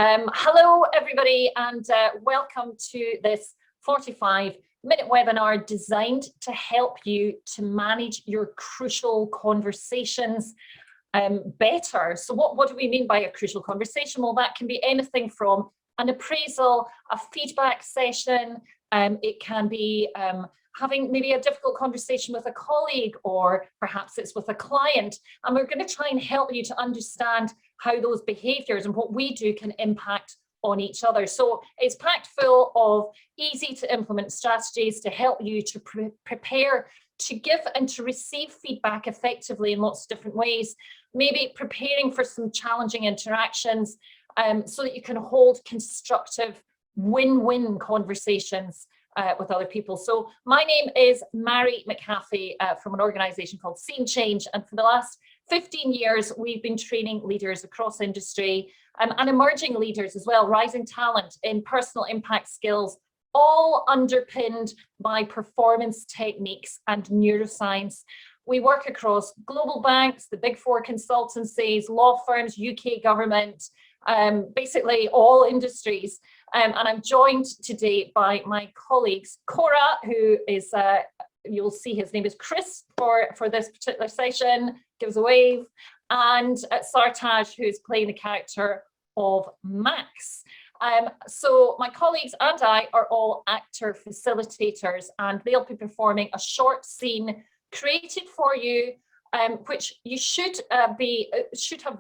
Hello, everybody, and welcome to this 45-minute webinar designed to help you to manage your crucial conversations better. So what do we mean by a crucial conversation? Well, that can be anything from an appraisal, a feedback session. It can be having maybe a difficult conversation with a colleague, or perhaps it's with a client. And we're going to try and help you to understand how those behaviours and what we do can impact on each other. So it's packed full of easy to implement strategies to help you to prepare to give and to receive feedback effectively in lots of different ways, maybe preparing for some challenging interactions so that you can hold constructive win-win conversations with other people. So my name is Mairi McHaffie from an organisation called Scene Change, and for the last 15 years we've been training leaders across industry and emerging leaders as well, rising talent in personal impact skills, all underpinned by performance techniques and neuroscience. We work across global banks, the big four consultancies, law firms, UK government, basically all industries. And I'm joined today by my colleagues, Cora, who is, you'll see his name is Chris for this particular session, gives a wave, and Sartaj, who's playing the character of Max. So my colleagues and I are all actor facilitators, and they'll be performing a short scene created for you, which you should have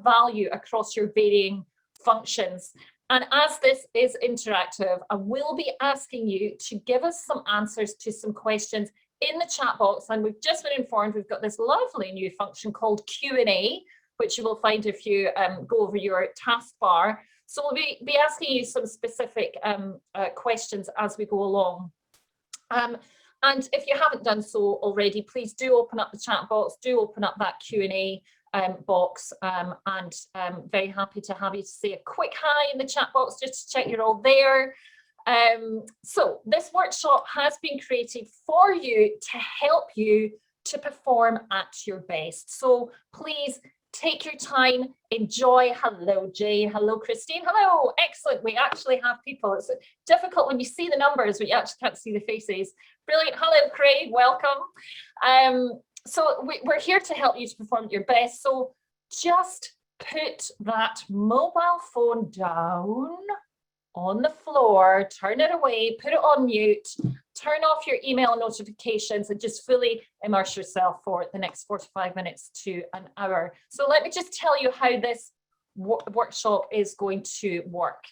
value across your varying functions. And as this is interactive, I will be asking you to give us some answers to some questions in the chat box. And we've just been informed we've got this lovely new function called Q&A, which you will find if you go over your taskbar. So we'll be asking you some specific questions as we go along. And if you haven't done so already, please do open up the chat box, do open up that Q&A box, and very happy to have you to say a quick hi in the chat box just to check you're all there. So this workshop has been created for you to help you to perform at your best. So please take your time, enjoy. Hello, Jay. Hello, Christine. Hello. Excellent. We actually have people. It's difficult when you see the numbers, but you actually can't see the faces. Brilliant. Hello, Craig. Welcome. So we're here to help you to perform at your best. So just put that mobile phone down on the floor, turn it away, put it on mute, turn off your email notifications, and just fully immerse yourself for the next 45 minutes to an hour. So let me just tell you how this workshop is going to work.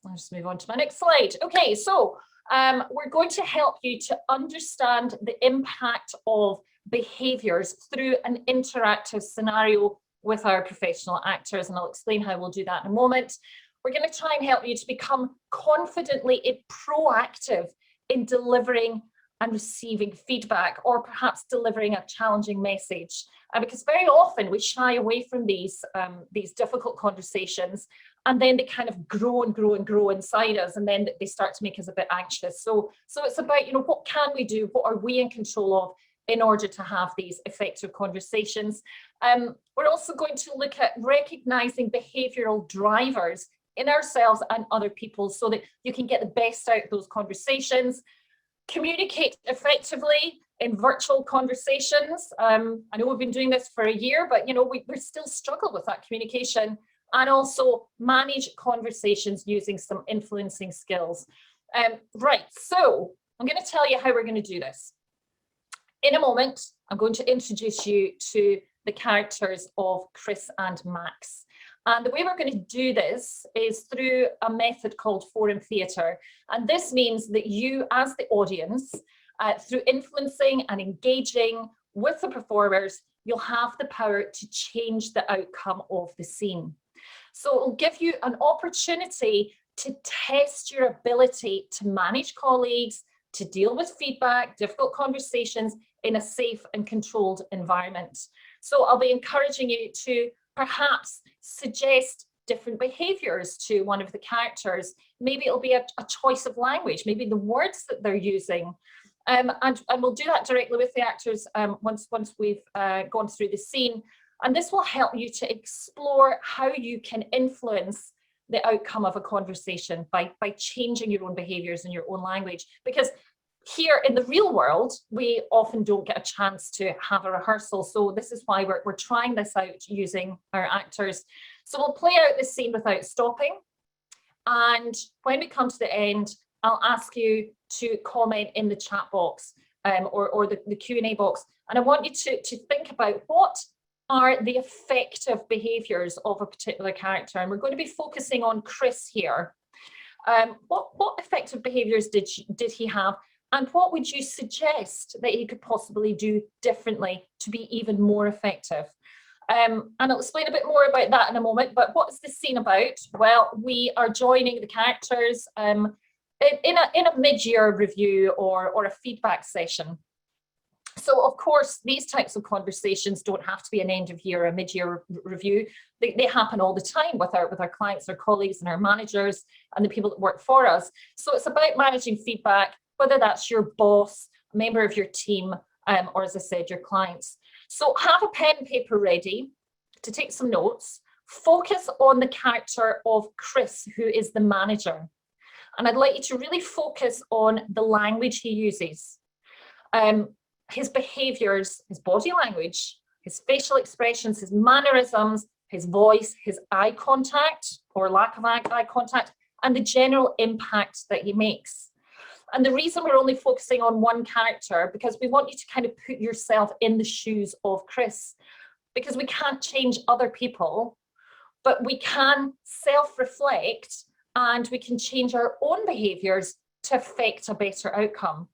I'll just move on to my next slide. Okay, so we're going to help you to understand the impact of behaviours through an interactive scenario with our professional actors, and I'll explain how we'll do that in a moment. We're going to try and help you to become confidently proactive in delivering and receiving feedback, or perhaps delivering a challenging message, because very often we shy away from these difficult conversations, and then they kind of grow and grow and grow inside us, and then they start to make us a bit anxious. So it's about, what can we do? What are we in control of in order to have these effective conversations? We're also going to look at recognizing behavioral drivers in ourselves and other people so that you can get the best out of those conversations. Communicate effectively in virtual conversations. I know we've been doing this for a year, but we still struggle with that communication. And also manage conversations using some influencing skills. Right, so I'm going to tell you how we're going to do this. In a moment, I'm going to introduce you to the characters of Chris and Max. And the way we're going to do this is through a method called forum theatre. And this means that you, as the audience, through influencing and engaging with the performers, you'll have the power to change the outcome of the scene. So it'll give you an opportunity to test your ability to manage colleagues, to deal with feedback, difficult conversations in a safe and controlled environment. So I'll be encouraging you to perhaps suggest different behaviours to one of the characters. Maybe it'll be a choice of language, maybe the words that they're using. And we'll do that directly with the actors once we've gone through the scene. And this will help you to explore how you can influence the outcome of a conversation by changing your own behaviours and your own language. Because here in the real world, we often don't get a chance to have a rehearsal. So this is why we're trying this out using our actors. So we'll play out this scene without stopping. And when we come to the end, I'll ask you to comment in the chat box or the Q&A box. And I want you to think about what are the effective behaviours of a particular character. And we're going to be focusing on Chris here. What effective behaviours did he have? And what would you suggest that he could possibly do differently to be even more effective? And I'll explain a bit more about that in a moment, but what's the scene about? Well, we are joining the characters in a mid-year review or a feedback session. So of course, these types of conversations don't have to be an end of year or a mid-year review. They happen all the time with our clients, our colleagues and our managers and the people that work for us. So it's about managing feedback, whether that's your boss, a member of your team, or as I said, your clients. So have a pen and paper ready to take some notes. Focus on the character of Chris, who is the manager. And I'd like you to really focus on the language he uses, his behaviours, his body language, his facial expressions, his mannerisms, his voice, his eye contact or lack of eye contact, and the general impact that he makes. And the reason we're only focusing on one character, because we want you to kind of put yourself in the shoes of Chris, because we can't change other people, but we can self-reflect and we can change our own behaviours to affect a better outcome.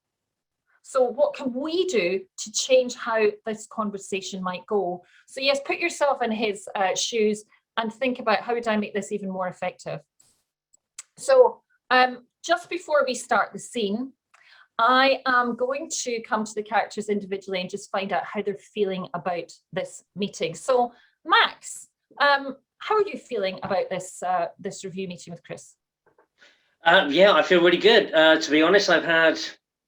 So what can we do to change how this conversation might go? So yes, put yourself in his shoes and think about, how would I make this even more effective? So just before we start the scene, I am going to come to the characters individually and just find out how they're feeling about this meeting. So Max, how are you feeling about this review meeting with Chris? Yeah, I feel really good. To be honest, I've had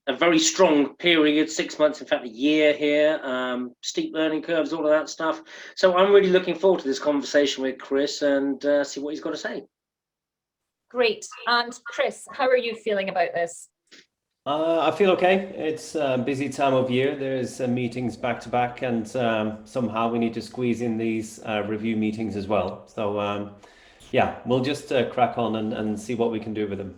a very strong period, 6 months, in fact, a year here, steep learning curves, all of that stuff. So I'm really looking forward to this conversation with Chris and see what he's got to say. Great. And Chris, how are you feeling about this? I feel okay. It's a busy time of year. There's meetings back to back, and somehow we need to squeeze in these review meetings as well. So yeah, we'll just crack on and see what we can do with them.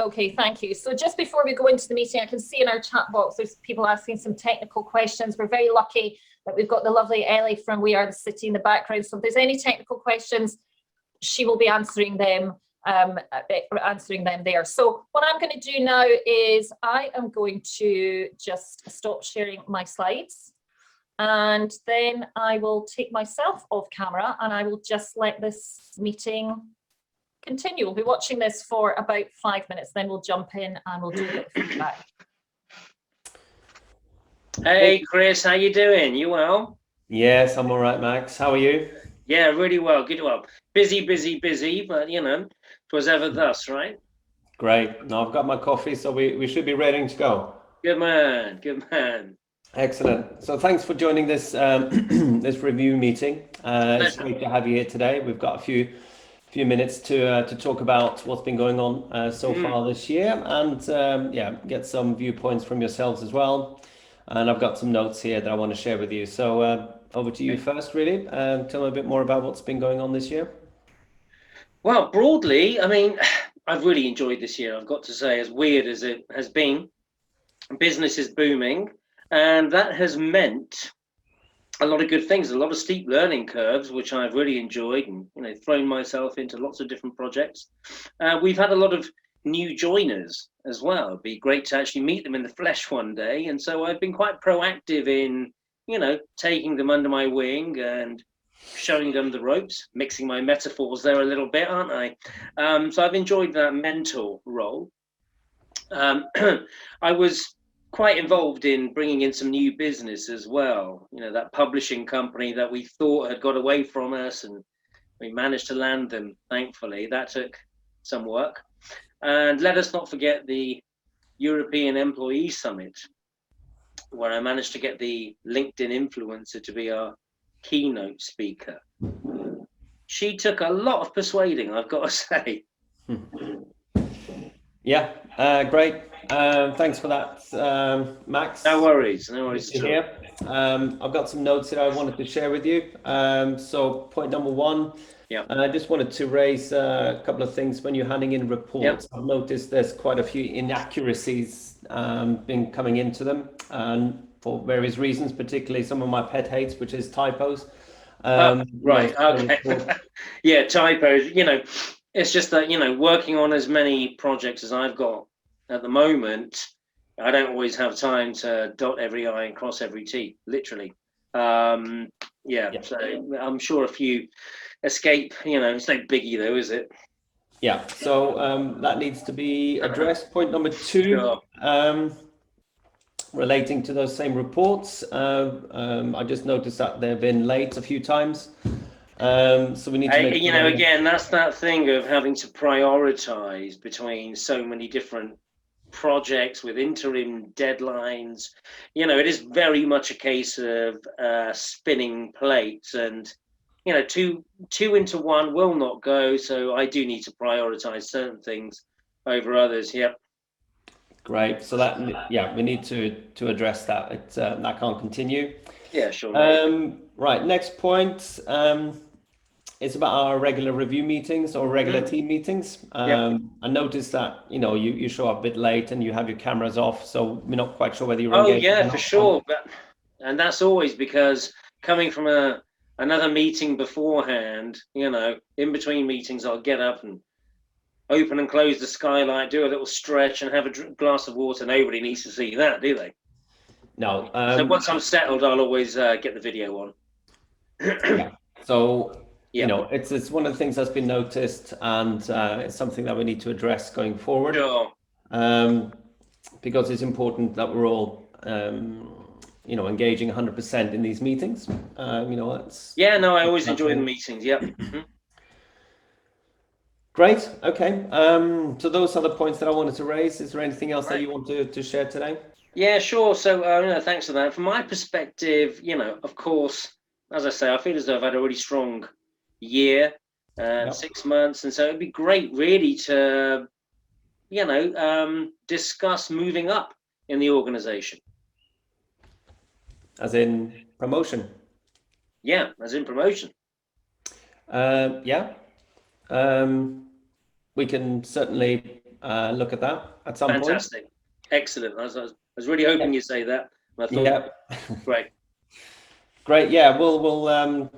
Okay, thank you. So just before we go into the meeting, I can see in our chat box there's people asking some technical questions. We're very lucky that we've got the lovely Ellie from We Are the City in the background. So if there's any technical questions, she will be answering them there. So what I'm going to do now is I am going to just stop sharing my slides, and then I will take myself off camera and I will just let this meeting continue. We'll be watching this for about 5 minutes, then we'll jump in and we'll do a bit of feedback. Hey Chris, how you doing? You well? Yes, I'm all right, Max. How are you? Yeah, really well, good. Well, busy, but you know, 'twas ever thus, right? Great. Now I've got my coffee, so we should be ready to go. Good man, good man. Excellent. So thanks for joining this this review meeting. It's great to have you here today. We've got a few minutes to talk about what's been going on so far this year, and yeah, get some viewpoints from yourselves as well. And I've got some notes here that I want to share with you. So over to you first, really. Tell me a bit more about what's been going on this year. Well, broadly, I mean, I've really enjoyed this year. I've got to say, as weird as it has been, business is booming, and that has meant a lot of good things, a lot of steep learning curves, which I've really enjoyed, and you know, thrown myself into lots of different projects. We've had a lot of new joiners as well. It'd be great to actually meet them in the flesh one day, and so I've been quite proactive in, you know, taking them under my wing and showing them the ropes, mixing my metaphors there a little bit, aren't I? So I've enjoyed that mentor role. I was quite involved in bringing in some new business as well. You know, that publishing company that we thought had got away from us, and we managed to land them, thankfully. That took some work. And let us not forget the European Employee Summit, where I managed to get the LinkedIn influencer to be our keynote speaker. she took a lot of persuading, I've got to say. Yeah, great. Thanks for that, Max. No worries To hear. I've got some notes that I wanted to share with you. So point number one, I just wanted to raise a couple of things when you're handing in reports. I've noticed there's quite a few inaccuracies been coming into them, and for various reasons, particularly some of my pet hates, which is typos. Right, okay. Yeah, typos, it's just that, working on as many projects as I've got at the moment, I don't always have time to dot every I and cross every T, literally. So I'm sure a few escape, it's no biggie though, is it? Yeah, so that needs to be addressed. Point number two, relating to those same reports, I just noticed that they've been late a few times. So we need to make again, that's that thing of having to prioritize between so many different projects with interim deadlines. It is very much a case of spinning plates, and two into one will not go, so I do need to prioritize certain things over others. Great. So that, we need to address that. That can't continue. Yeah, sure. Right. Next point. It's about our regular review meetings or regular team meetings. I noticed that you show up a bit late and you have your cameras off, so we're not quite sure whether you're engaged. Oh yeah, for sure. And that's always because coming from another meeting beforehand, in between meetings, I'll get up and open and close the skylight, do a little stretch, and have a glass of water. Nobody needs to see that, do they? No. So once I'm settled, I'll always get the video on. So. It's one of the things that's been noticed, and it's something that we need to address going forward. Sure. Because it's important that we're all, engaging 100% in these meetings. That's. Yeah, no, I always enjoy the meetings. Yeah. Great. Okay. So those are the points that I wanted to raise. Is there anything else that you want to share today? Yeah, sure. So, thanks for that. From my perspective, of course, as I say, I feel as though I've had a really strong year, 6 months, and so it'd be great really to discuss moving up in the organization, as in promotion. As in promotion. We can certainly look at that at some point. Fantastic. Excellent. I was really hoping you'd say that. I thought, Great. Yeah, we'll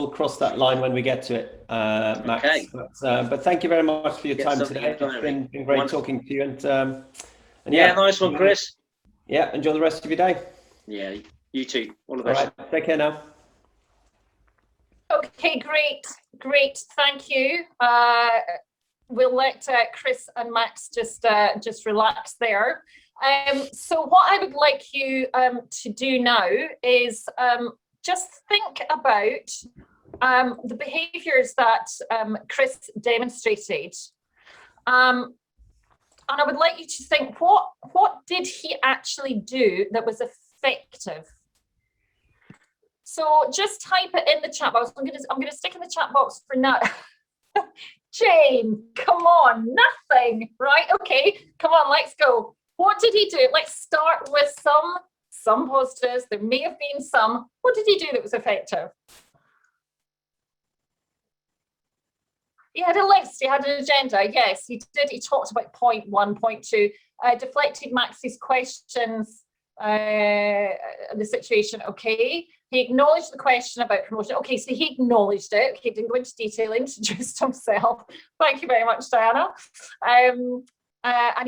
cross that line when we get to it, Max. Okay. But thank you very much for your time today. It's been great talking to you. And nice one, Chris. Yeah, enjoy the rest of your day. Yeah, you too. All the best. All right, take care now. Okay, great. Thank you. We'll let Chris and Max just relax there. So what I would like you to do now is just think about the behaviours that Chris demonstrated. And I would like you to think, what did he actually do that was effective? So just type it in the chat box. I'm gonna stick in the chat box for now. Jane, come on, nothing, right? Okay, come on, let's go. What did he do? Let's start with some positives. There may have been some. What did he do that was effective? He had a list, he had an agenda. Yes, he did. He talked about point 1, point 2, deflected Max's questions, the situation. Okay. He acknowledged the question about promotion. Okay, so he acknowledged it. He didn't go into detail, introduced himself. Thank you very mumuch, Diana. And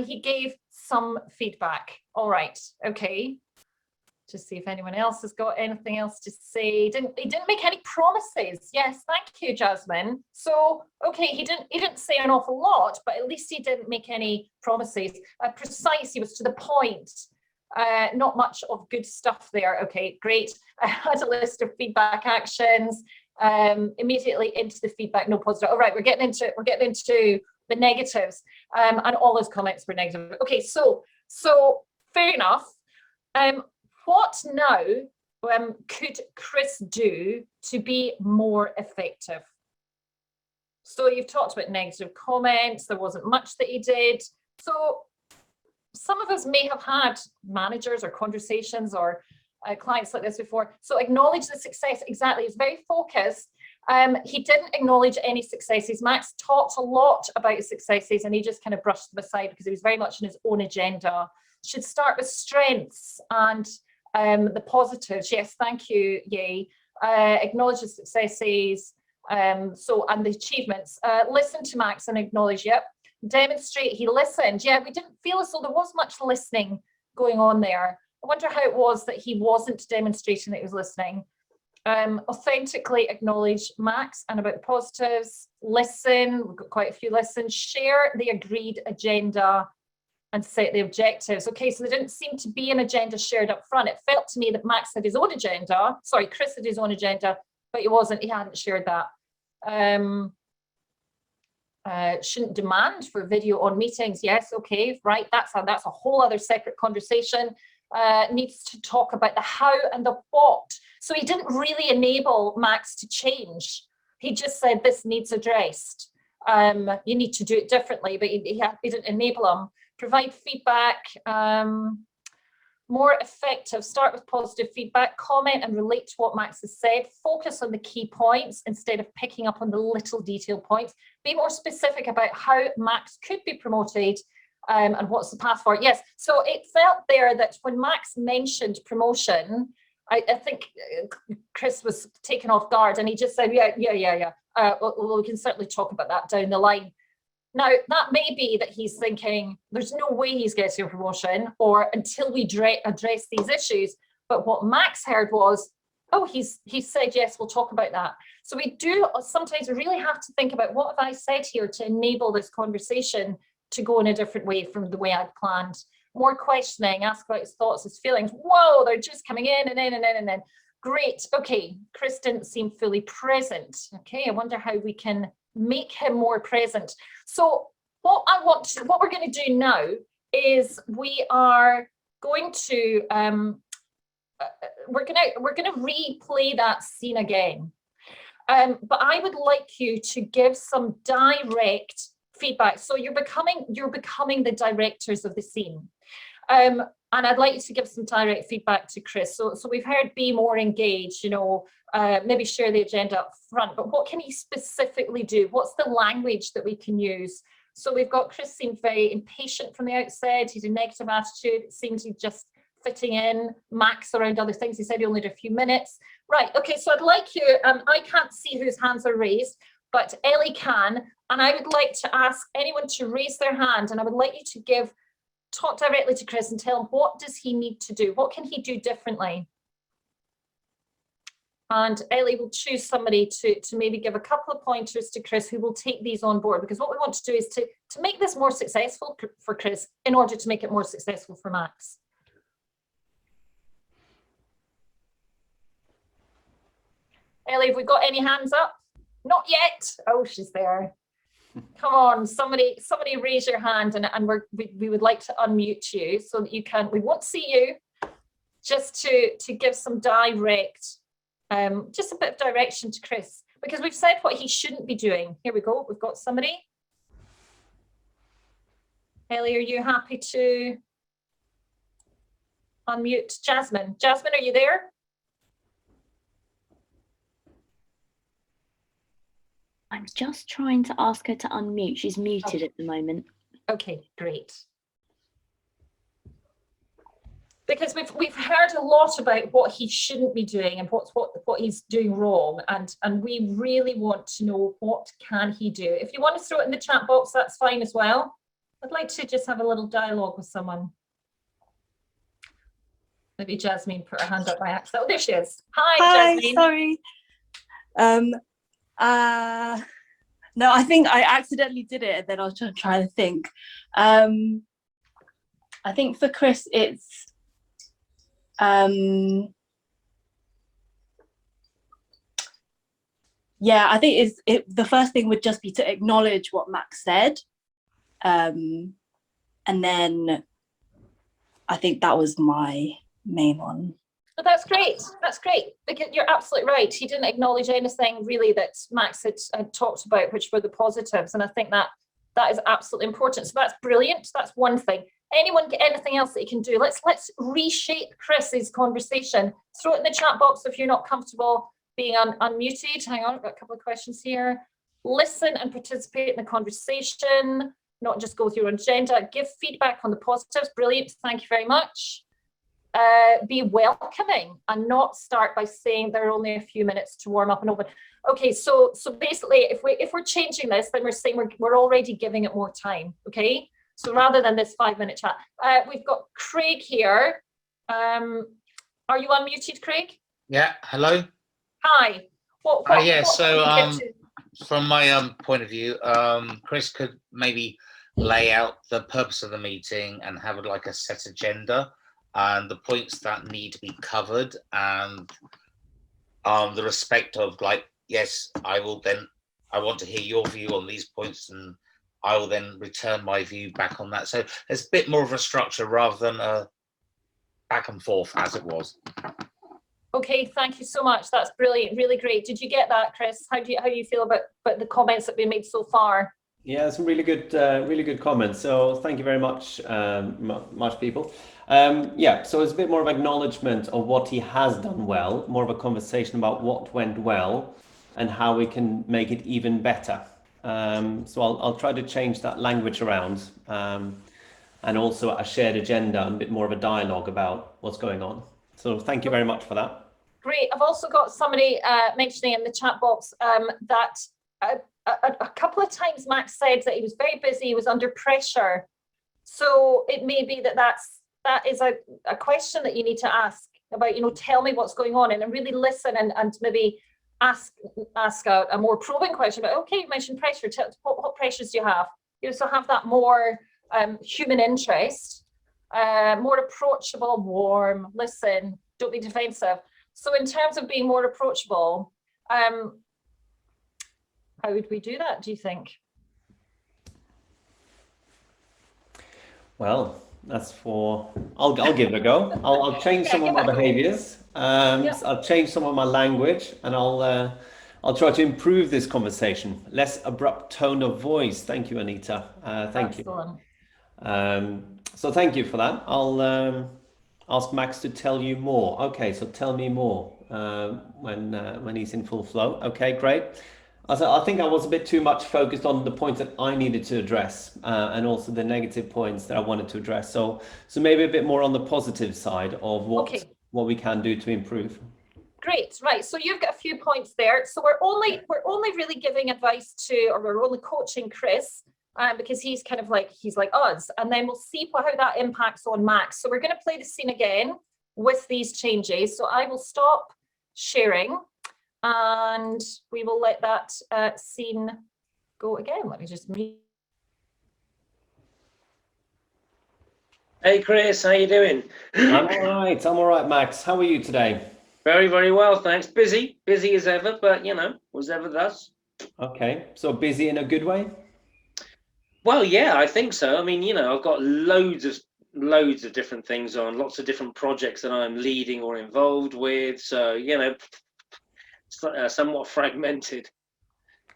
he gave some feedback. All right, okay. Just see if anyone else has got anything else to say. He didn't make any promises. Yes, thank you, Jasmine. So, okay, he didn't say an awful lot, but at least he didn't make any promises. Precise, he was to the point. Not much of good stuff there. Okay, great. I had a list of feedback actions. Immediately into the feedback, no positive. All right, we're getting into the negatives, and all those comments were negative. Okay, so fair enough. What now could Chris do to be more effective? So you've talked about negative comments. There wasn't much that he did. So some of us may have had managers or conversations or clients like this before. So acknowledge the success. Exactly. He's very focused. He didn't acknowledge any successes. Max talked a lot about his successes and he just kind of brushed them aside because he was very much in his own agenda. Should start with strengths and the positives. Yes, thank you, Yay. Acknowledge the successes and the achievements. Listen to Max and acknowledge, yep. Demonstrate he listened. Yeah, we didn't feel as though there was much listening going on there. I wonder how it was that he wasn't demonstrating that he was listening. Authentically acknowledge Max and about the positives. Listen, we've got quite a few listens. Share the agreed agenda and set the objectives. Okay, so there didn't seem to be an agenda shared up front. It felt to me that Max had his own agenda. Sorry, Chris had his own agenda, but he hadn't shared that. Shouldn't demand for video on meetings. Yes, okay, right. That's a whole other separate conversation. Needs to talk about the how and the what. So he didn't really enable Max to change. He just said this needs addressed. You need to do it differently, but he didn't enable him. Provide feedback. More effective, start with positive feedback, comment and relate to what Max has said, focus on the key points instead of picking up on the little detailed points, be more specific about how Max could be promoted and what's the path for it. Yes, so it felt there that when Max mentioned promotion, I think Chris was taken off guard and he just said, yeah. Well, we can certainly talk about that down the line. Now, that may be that he's thinking there's no way he's getting a promotion or until we address these issues. But what Max heard was, oh, he said, yes, we'll talk about that. So we do sometimes really have to think about what have I said here to enable this conversation to go in a different way from the way I'd planned. More questioning, ask about his thoughts, his feelings. Whoa, they're just coming in and in and in and then. Great. Okay, Chris didn't seem fully present. Okay, I wonder how we can make him more present. So what we're going to do now is we are going to we're going to replay that scene again. But I would like you to give some direct feedback. So you're becoming the directors of the scene. And I'd like you to give some direct feedback to Chris. So we've heard be more engaged, maybe share the agenda up front, but what can he specifically do? What's the language that we can use? So we've got Chris seemed very impatient from the outset. He's a negative attitude. It seems he's just fitting in. Max around other things. He said he only had a few minutes. Right, okay, so I'd like you, I can't see whose hands are raised, but Ellie can. And I would like to ask anyone to raise their hand and I would like you to talk directly to Chris and tell him what does he need to do? What can he do differently? And Ellie will choose somebody to maybe give a couple of pointers to Chris who will take these on board, because what we want to do is to make this more successful for Chris in order to make it more successful for Max. Ellie, have we got any hands up? Not yet. Oh, she's there. Come on, somebody raise your hand and we would like to unmute you so that you can, we won't see you, just to give some direct, just a bit of direction to Chris, because we've said what he shouldn't be doing. Here we go, we've got somebody. Ellie, are you happy to unmute Jasmine? Jasmine, are you there? I'm just trying to ask her to unmute. She's muted at the moment. Okay, great. Because we've heard a lot about what he shouldn't be doing and what he's doing wrong, and we really want to know what can he do. If you want to throw it in the chat box, that's fine as well. I'd like to just have a little dialogue with someone. Maybe Jasmine put her hand up by accident. Oh, there she is. Hi, Jasmine. Sorry. No, I think I accidentally did it and then I was just trying to think. I think for Chris it's yeah, I think the first thing would just be to acknowledge what Max said, and then I think that was my main one. But that's great. That's great. Because you're absolutely right. He didn't acknowledge anything really that Max had talked about, which were the positives. And I think that is absolutely important. So that's brilliant. That's one thing. Anyone get anything else that you can do? Let's reshape Chris's conversation. Throw it in the chat box if you're not comfortable being unmuted. Hang on, I've got a couple of questions here. Listen and participate in the conversation, not just go with your own agenda. Give feedback on the positives. Brilliant. Thank you very much. Be welcoming and not start by saying there are only a few minutes to warm up and open. Okay, so basically, if we're changing this, then we're saying we're already giving it more time. Okay, so rather than this 5-minute chat, we've got Craig here. Are you unmuted, Craig? Yeah. Hello. Hi. From my point of view, Chris could maybe lay out the purpose of the meeting and have like a set agenda and the points that need to be covered, and the respect of like, yes, I want to hear your view on these points, and I will then return my view back on that. So there's a bit more of a structure rather than a back and forth as it was. Okay, thank you so much. That's brilliant, really great. Did you get that, Chris? How do you feel about the comments that we made so far? Yeah, some really good comments. So thank you very much, much people. Yeah, so it's a bit more of acknowledgement of what he has done well, more of a conversation about what went well and how we can make it even better. So I'll try to change that language around, and also a shared agenda and a bit more of a dialogue about what's going on. So thank you very much for that. Great. I've also got somebody mentioning in the chat box that a couple of times Max said that he was very busy, he was under pressure. So it may be that is a question that you need to ask about, tell me what's going on, and really listen and maybe ask a more probing question. But okay, you mentioned pressure. What pressures do you have? So have that more human interest, more approachable, warm, listen, don't be defensive. So in terms of being more approachable, how would we do that, do you think? Well, I'll give it a go. I'll change some of my behaviors. I'll change some of my language, and I'll try to improve this conversation. Less abrupt tone of voice. Thank you, Anita. Thank you. So thank you for that. I'll ask Max to tell you more. Okay, so tell me more when he's in full flow. Okay, great. I think I was a bit too much focused on the points that I needed to address, and also the negative points that I wanted to address. So maybe a bit more on the positive side of what we can do to improve. Great, right. So you've got a few points there. So we're only really giving advice to, or we're only coaching Chris, because he's like us, and then we'll see how that impacts on Max. So we're going to play the scene again with these changes. So I will stop sharing, and we will let that scene go again. Let me just mute. Hey Chris, how you doing? I'm all right, Max. How are you today? Very, very well, thanks. Busy as ever, but was ever thus. Okay, so busy in a good way? Well, yeah, I think so. I mean, I've got loads of different things on, lots of different projects that I'm leading or involved with. So, somewhat fragmented.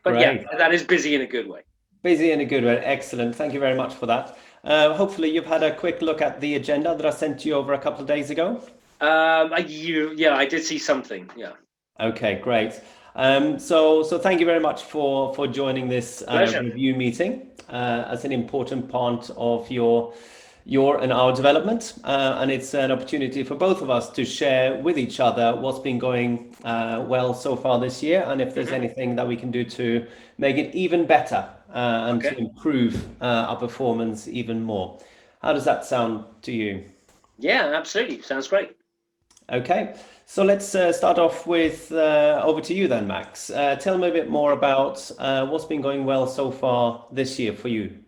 But Great. Yeah, that is busy in a good way. Busy in a good way. Excellent. Thank you very much for that. Hopefully you've had a quick look at the agenda that I sent you over a couple of days ago. I did see something. Yeah. Okay, great. So thank you very much for joining this review meeting as an important part of your and our development, and it's an opportunity for both of us to share with each other what's been going well so far this year, and if there's anything that we can do to make it even better and to improve our performance even more. How does that sound to you? Yeah, absolutely. Sounds great. Okay, so let's start off with over to you then, Max. Tell me a bit more about what's been going well so far this year for you.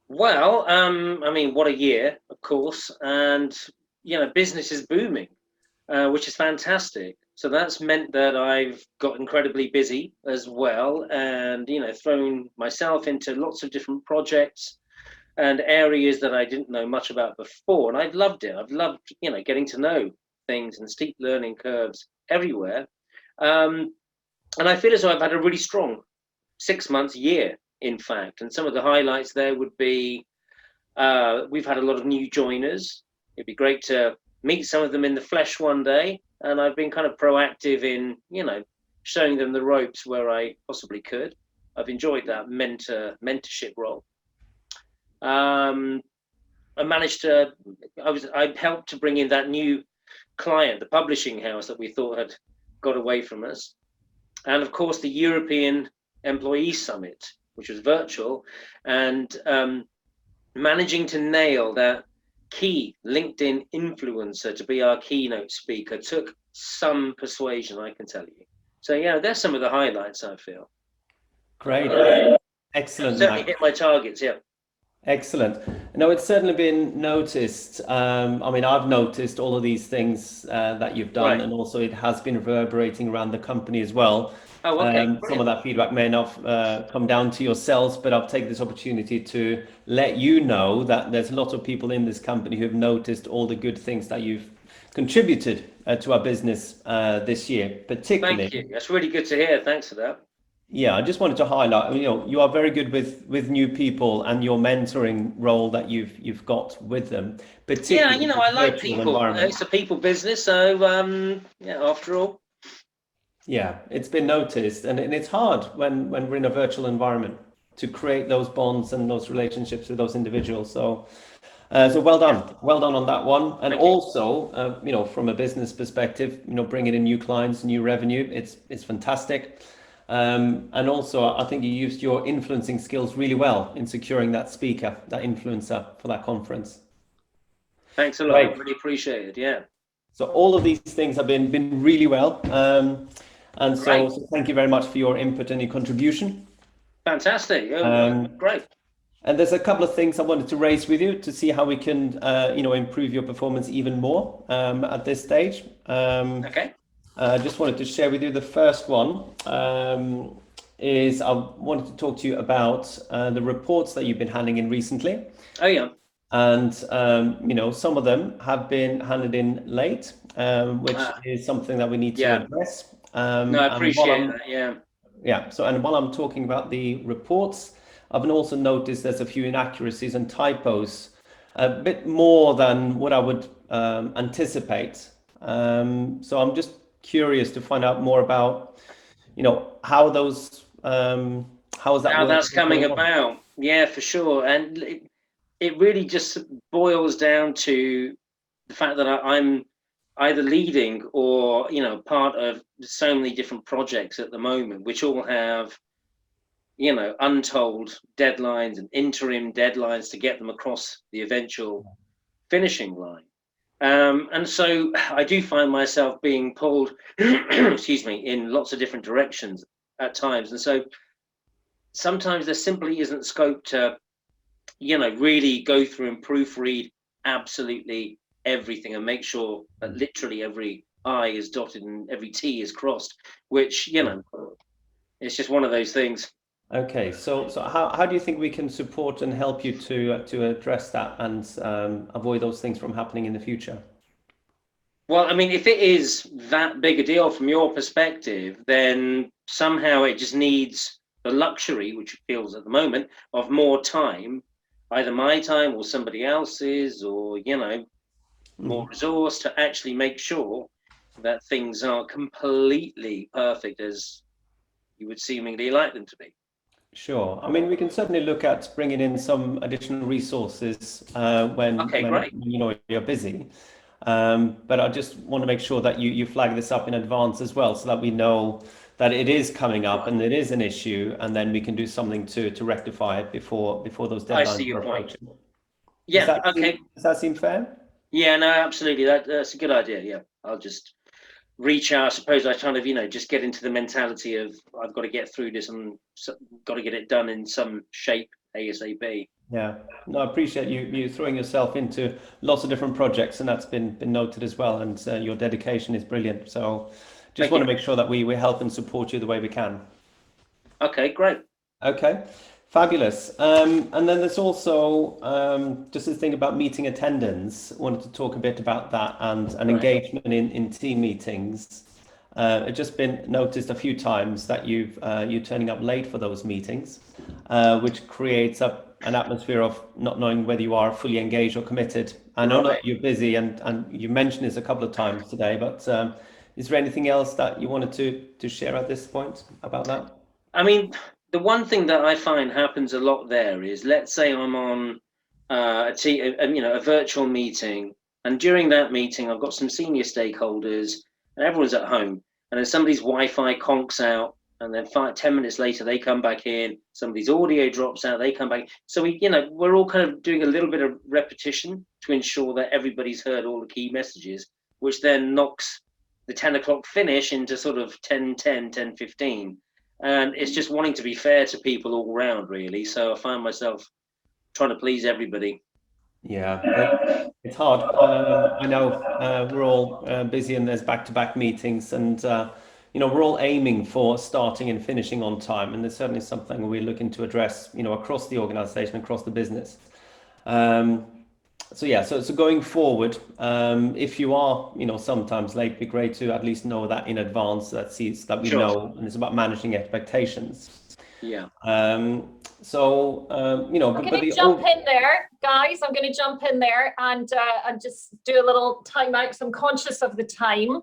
Well, I mean, what a year, of course, and business is booming, which is fantastic. So that's meant that I've got incredibly busy as well, and thrown myself into lots of different projects and areas that I didn't know much about before, and I've loved it. I've loved getting to know things and steep learning curves everywhere. And I feel as though I've had a really strong 6 months, year, in fact. And some of the highlights there would be we've had a lot of new joiners. It'd be great to meet some of them in the flesh one day. And I've been kind of proactive in, showing them the ropes where I possibly could. I've enjoyed that mentorship role. I helped to bring in that new client, the publishing house that we thought had got away from us. And of course, the European Employee Summit, which was virtual, and managing to nail that key LinkedIn influencer to be our keynote speaker took some persuasion, I can tell you. So yeah, there's some of the highlights, I feel. Great. Excellent. Certainly hit my targets, yeah. Excellent. No, it's certainly been noticed. I've noticed all of these things that you've done, Right. and also it has been reverberating around the company as well. Oh, okay. Some of that feedback may not come down to yourselves, but I'll take this opportunity to let you know that there's lots of people in this company who've noticed all the good things that you've contributed to our business this year, particularly. Thank you. That's really good to hear. Thanks for that. Yeah, I just wanted to highlight, you are very good with new people and your mentoring role that you've got with them. Particularly I like virtual people. environment. It's a people business, so after all. Yeah, it's been noticed, and it's hard when we're in a virtual environment to create those bonds and those relationships with those individuals. So well done on that one. And also, from a business perspective, bringing in new clients, new revenue, it's fantastic. And also, I think you used your influencing skills really well in securing that speaker, that influencer for that conference. Thanks a lot. Right. I really appreciate it. Yeah. So all of these things have been really well. And so, Right. so thank you very much for your input and your contribution. Fantastic. Great. And there's a couple of things I wanted to raise with you to see how we can, improve your performance even more at this stage. Okay. I just wanted to share with you the first one is I wanted to talk to you about the reports that you've been handing in recently. Oh, yeah. And, some of them have been handed in late, which is something that we need to address. No, I appreciate that. Yeah. Yeah. So, and while I'm talking about the reports, I've also noticed there's a few inaccuracies and typos, a bit more than what I would anticipate. So I'm just curious to find out more about, how those, how is that? How that's coming about. Yeah, for sure. And it really just boils down to the fact that I'm either leading or, part of so many different projects at the moment, which all have, untold deadlines and interim deadlines to get them across the eventual finishing line. And so I do find myself being pulled, excuse me, in lots of different directions at times. And so sometimes there simply isn't scope to, really go through and proofread absolutely everything and make sure that literally every I is dotted and every T is crossed, which, it's just one of those things. Okay, so how do you think we can support and help you to address that and avoid those things from happening in the future? Well, if it is that big a deal from your perspective, then somehow it just needs the luxury, which it feels at the moment, of more time, either my time or somebody else's, or, more resource to actually make sure that things are completely perfect as you would seemingly like them to be. Sure. We can certainly look at bringing in some additional resources when you're busy. But I just want to make sure that you flag this up in advance as well, so that we know that it is coming up and it is an issue, and then we can do something to rectify it before those deadlines. I see your point. Yeah. Does that seem fair? Yeah. No. Absolutely. That's a good idea. Yeah. I'll just reach out. I suppose I kind of, just get into the mentality of I've got to get through this and got to get it done in some shape ASAP. Yeah, no, I appreciate you throwing yourself into lots of different projects, and that's been noted as well. And your dedication is brilliant. So just want to make sure that we help and support you the way we can. Okay, great. Okay, Fabulous. And then there's also just this thing about meeting attendance. I wanted to talk a bit about that and engagement in team meetings. It's just been noticed a few times that you're turning up late for those meetings, which creates an atmosphere of not knowing whether you are fully engaged or committed. I know that you're busy, and you mentioned this a couple of times today, but is there anything else that you wanted to share at this point about that? I mean, the one thing that I find happens a lot there is, let's say I'm on a virtual meeting, and during that meeting I've got some senior stakeholders and everyone's at home, and then somebody's Wi-Fi conks out, and then 10 minutes later they come back in, somebody's audio drops out, they come back. So we're all kind of doing a little bit of repetition to ensure that everybody's heard all the key messages, which then knocks the 10 o'clock finish into sort of 10:10, 10:15. And it's just wanting to be fair to people all round, really. So I find myself trying to please everybody. Yeah, it's hard. I know we're all busy, and there's back-to-back meetings, and we're all aiming for starting and finishing on time, and there's certainly something we're looking to address, across the organisation, across the business. So going forward, if you are, sometimes late, it'd be great to at least know that in advance, that we Sure. know, and it's about managing expectations. Yeah. I'm going to jump in there, guys. I'm going to jump in there and just do a little timeout because I'm conscious of the time.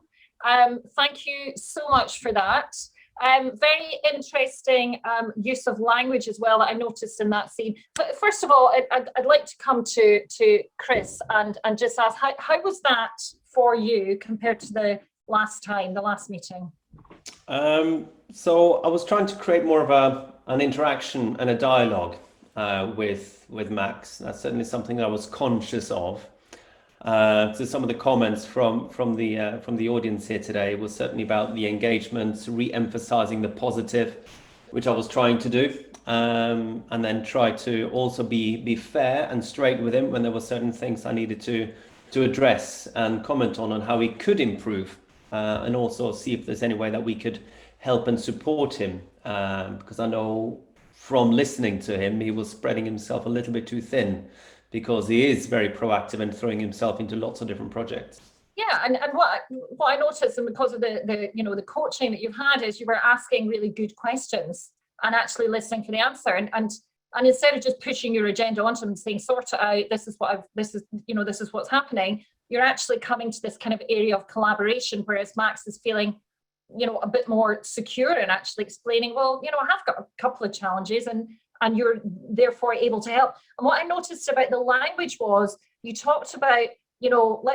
Thank you so much for that. Very interesting use of language as well that I noticed in that scene. But first of all, I'd like to come to Chris and just ask, how was that for you compared to the last meeting? So I was trying to create more of an interaction and a dialogue with Max. That's certainly something that I was conscious of. So some of the comments from the audience here today was certainly about the engagement, re-emphasizing the positive, which I was trying to do, and then try to also be fair and straight with him when there were certain things I needed to address and comment on how he could improve, and also see if there's any way that we could help and support him, because I know from listening to him, he was spreading himself a little bit too thin, because he is very proactive and throwing himself into lots of different projects. Yeah, and what I noticed, and because of the coaching that you've had, is you were asking really good questions and actually listening for the answer, and instead of just pushing your agenda onto them and saying, sort it out, this is what's happening, you're actually coming to this kind of area of collaboration, whereas Max is feeling a bit more secure and actually explaining, well, I have got a couple of challenges, and you're therefore able to help. And what I noticed about the language was, you talked about,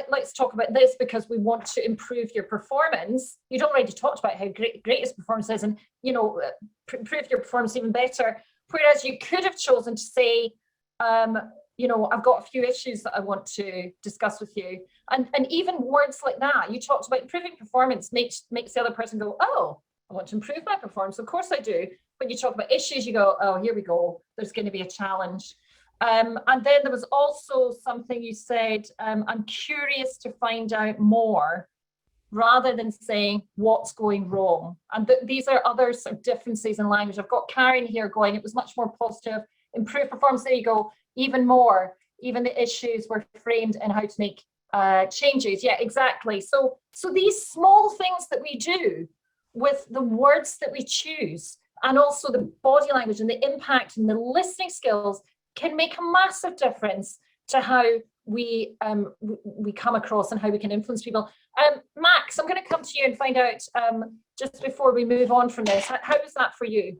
let's talk about this because we want to improve your performance. You'd already talked about how great his performance is, and, improve your performance even better. Whereas you could have chosen to say, I've got a few issues that I want to discuss with you. And even words like that, you talked about improving performance makes the other person go, oh, I want to improve my performance. Of course I do. When you talk about issues, you go, oh, here we go. There's going to be a challenge. And then there was also something you said, I'm curious to find out more, rather than saying what's going wrong. And these are other sort of differences in language. I've got Karen here going, it was much more positive, improved performance. There you go. Even more, even the issues were framed in how to make changes. Yeah, exactly. So these small things that we do with the words that we choose, and also the body language and the impact and the listening skills, can make a massive difference to how we come across and how we can influence people. Max, I'm going to come to you and find out, just before we move on from this, how was that for you?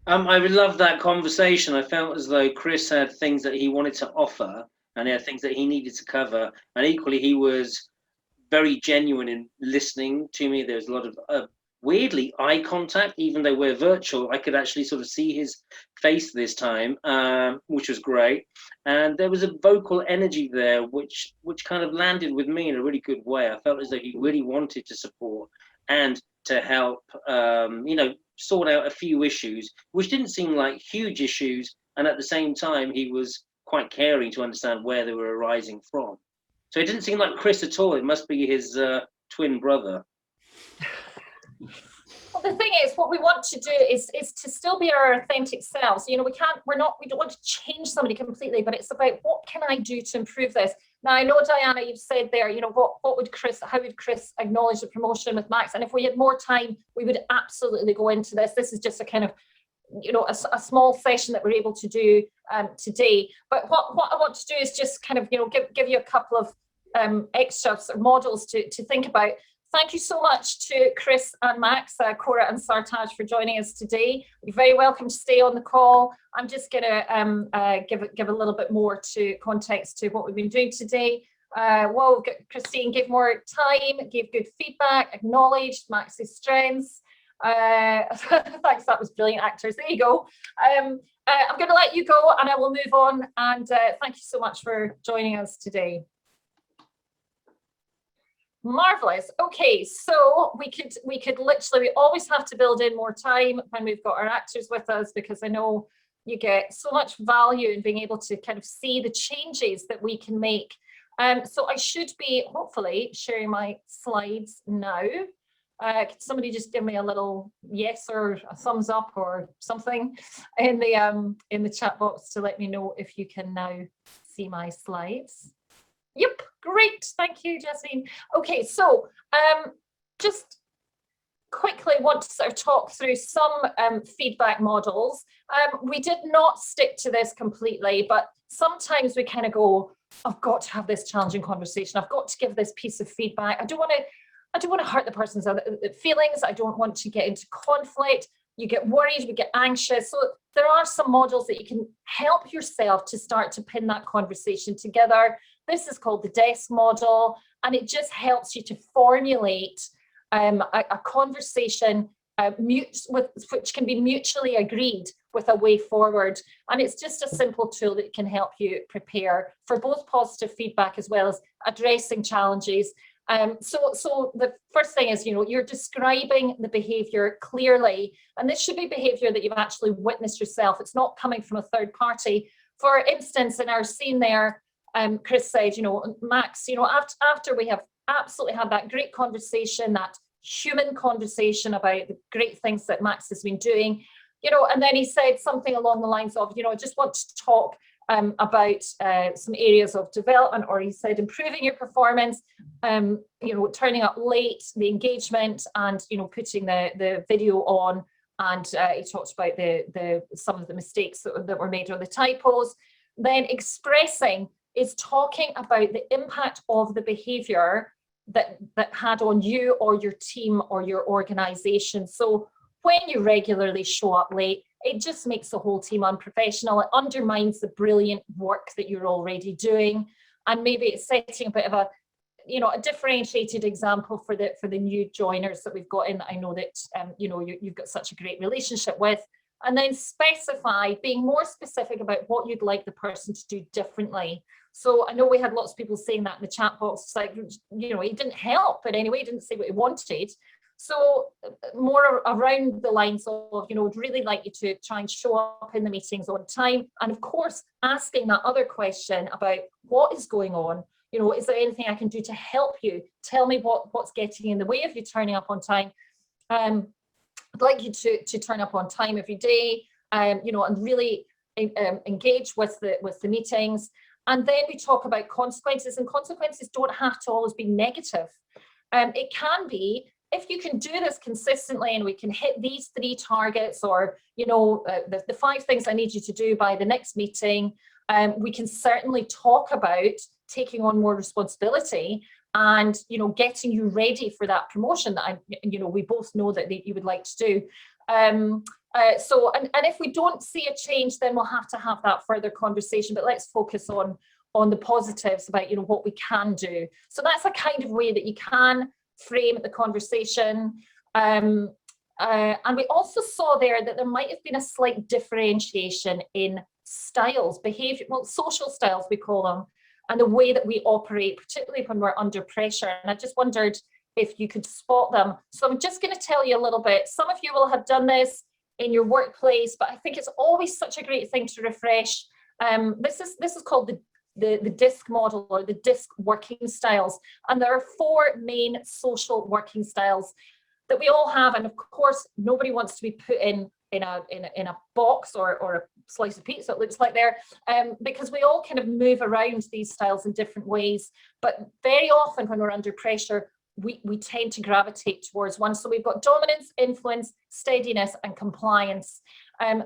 I would love that conversation. I felt as though Chris had things that he wanted to offer, and he had things that he needed to cover, and equally he was very genuine in listening to me. There's a lot of weirdly eye contact, even though we're virtual. I could actually sort of see his face this time, which was great. And there was a vocal energy there, which kind of landed with me in a really good way. I felt as though he really wanted to support and to help, sort out a few issues, which didn't seem like huge issues. And at the same time, he was quite caring to understand where they were arising from. So it didn't seem like Chris at all. It must be his twin brother. the thing is, what we want to do is to still be our authentic selves. You know, we don't want to change somebody completely, but it's about what can I do to improve this. Now, I know, Diana, you've said there, you know, how would Chris acknowledge the promotion with Max? And if we had more time, we would absolutely go into this. This is just a kind of, you know, a small session that we're able to do today. But what I want to do is just kind of, you know, give you a couple of extras or models to think about. Thank you so much to Chris and Max, Cora and Sartaj for joining us today. You're very welcome to stay on the call. I'm just going to give a little bit more to context to what we've been doing today. Well, Christine gave more time, gave good feedback, acknowledged Max's strengths. Thanks, that was brilliant, actors. There you go. I'm going to let you go and I will move on. And thank you so much for joining us today. Marvelous. Okay, so we could literally, we always have to build in more time when we've got our actors with us, because I know you get so much value in being able to kind of see the changes that we can make. So I should be hopefully sharing my slides now. Could somebody just give me a little yes or a thumbs up or something in the chat box to let me know if you can now see my slides? Yep, great. Thank you, Justine. Okay, so just quickly want to sort of talk through some feedback models. We did not stick to this completely, but sometimes we kind of go, I've got to have this challenging conversation. I've got to give this piece of feedback. I don't want to hurt the person's feelings. I don't want to get into conflict. You get worried, we get anxious. So there are some models that you can help yourself to start to pin that conversation together. This is called the desk model, and it just helps you to formulate a conversation which can be mutually agreed with a way forward. And it's just a simple tool that can help you prepare for both positive feedback as well as addressing challenges. So the first thing is, you know, you're describing the behavior clearly, and this should be behavior that you've actually witnessed yourself. It's not coming from a third party. For instance, in our scene there, Chris said, you know, Max, you know, after we have absolutely had that great conversation, that human conversation about the great things that Max has been doing, you know, and then he said something along the lines of, you know, I just want to talk about some areas of development, or he said improving your performance, you know, turning up late, the engagement, and, you know, putting the video on. And he talked about some of the mistakes that were made or the typos. Then expressing is talking about the impact of the behavior that had on you or your team or your organization. So when you regularly show up late, it just makes the whole team unprofessional. It undermines the brilliant work that you're already doing. And maybe it's setting a bit of a, you know, a differentiated example for the new joiners that we've got in, that I know that, you know, you've got such a great relationship with. And then specify, being more specific about what you'd like the person to do differently. So I know we had lots of people saying that in the chat box. It's like, you know, he didn't help, but anyway, he didn't say what he wanted. So more around the lines of, you know, would really like you to try and show up in the meetings on time. And of course, asking that other question about what is going on. You know, is there anything I can do to help you? Tell me what's getting in the way of you turning up on time. I'd like you to turn up on time every day, you know, and really engage with the meetings. And then we talk about consequences, and consequences don't have to always be negative. It can be, if you can do this consistently and we can hit these 3 targets, or, you know, the 5 things I need you to do by the next meeting, we can certainly talk about taking on more responsibility and, you know, getting you ready for that promotion that you know, we both know that you would like to do. So if we don't see a change, then we'll have to have that further conversation, but let's focus on the positives about, you know, what we can do. So that's a kind of way that you can frame the conversation. And we also saw there that there might have been a slight differentiation in styles, behavior, well, social styles we call them, and the way that we operate, particularly when we're under pressure. And I just wondered if you could spot them. So I'm just going to tell you a little bit. Some of you will have done this in your workplace, but I think it's always such a great thing to refresh. This is called the DISC model, or the DISC working styles. And there are 4 main social working styles. that we all have. And of course, nobody wants to be put in a box or a slice of pizza, it looks like there, because we all kind of move around these styles in different ways. But very often when we're under pressure, we tend to gravitate towards one. So we've got dominance, influence, steadiness, and compliance.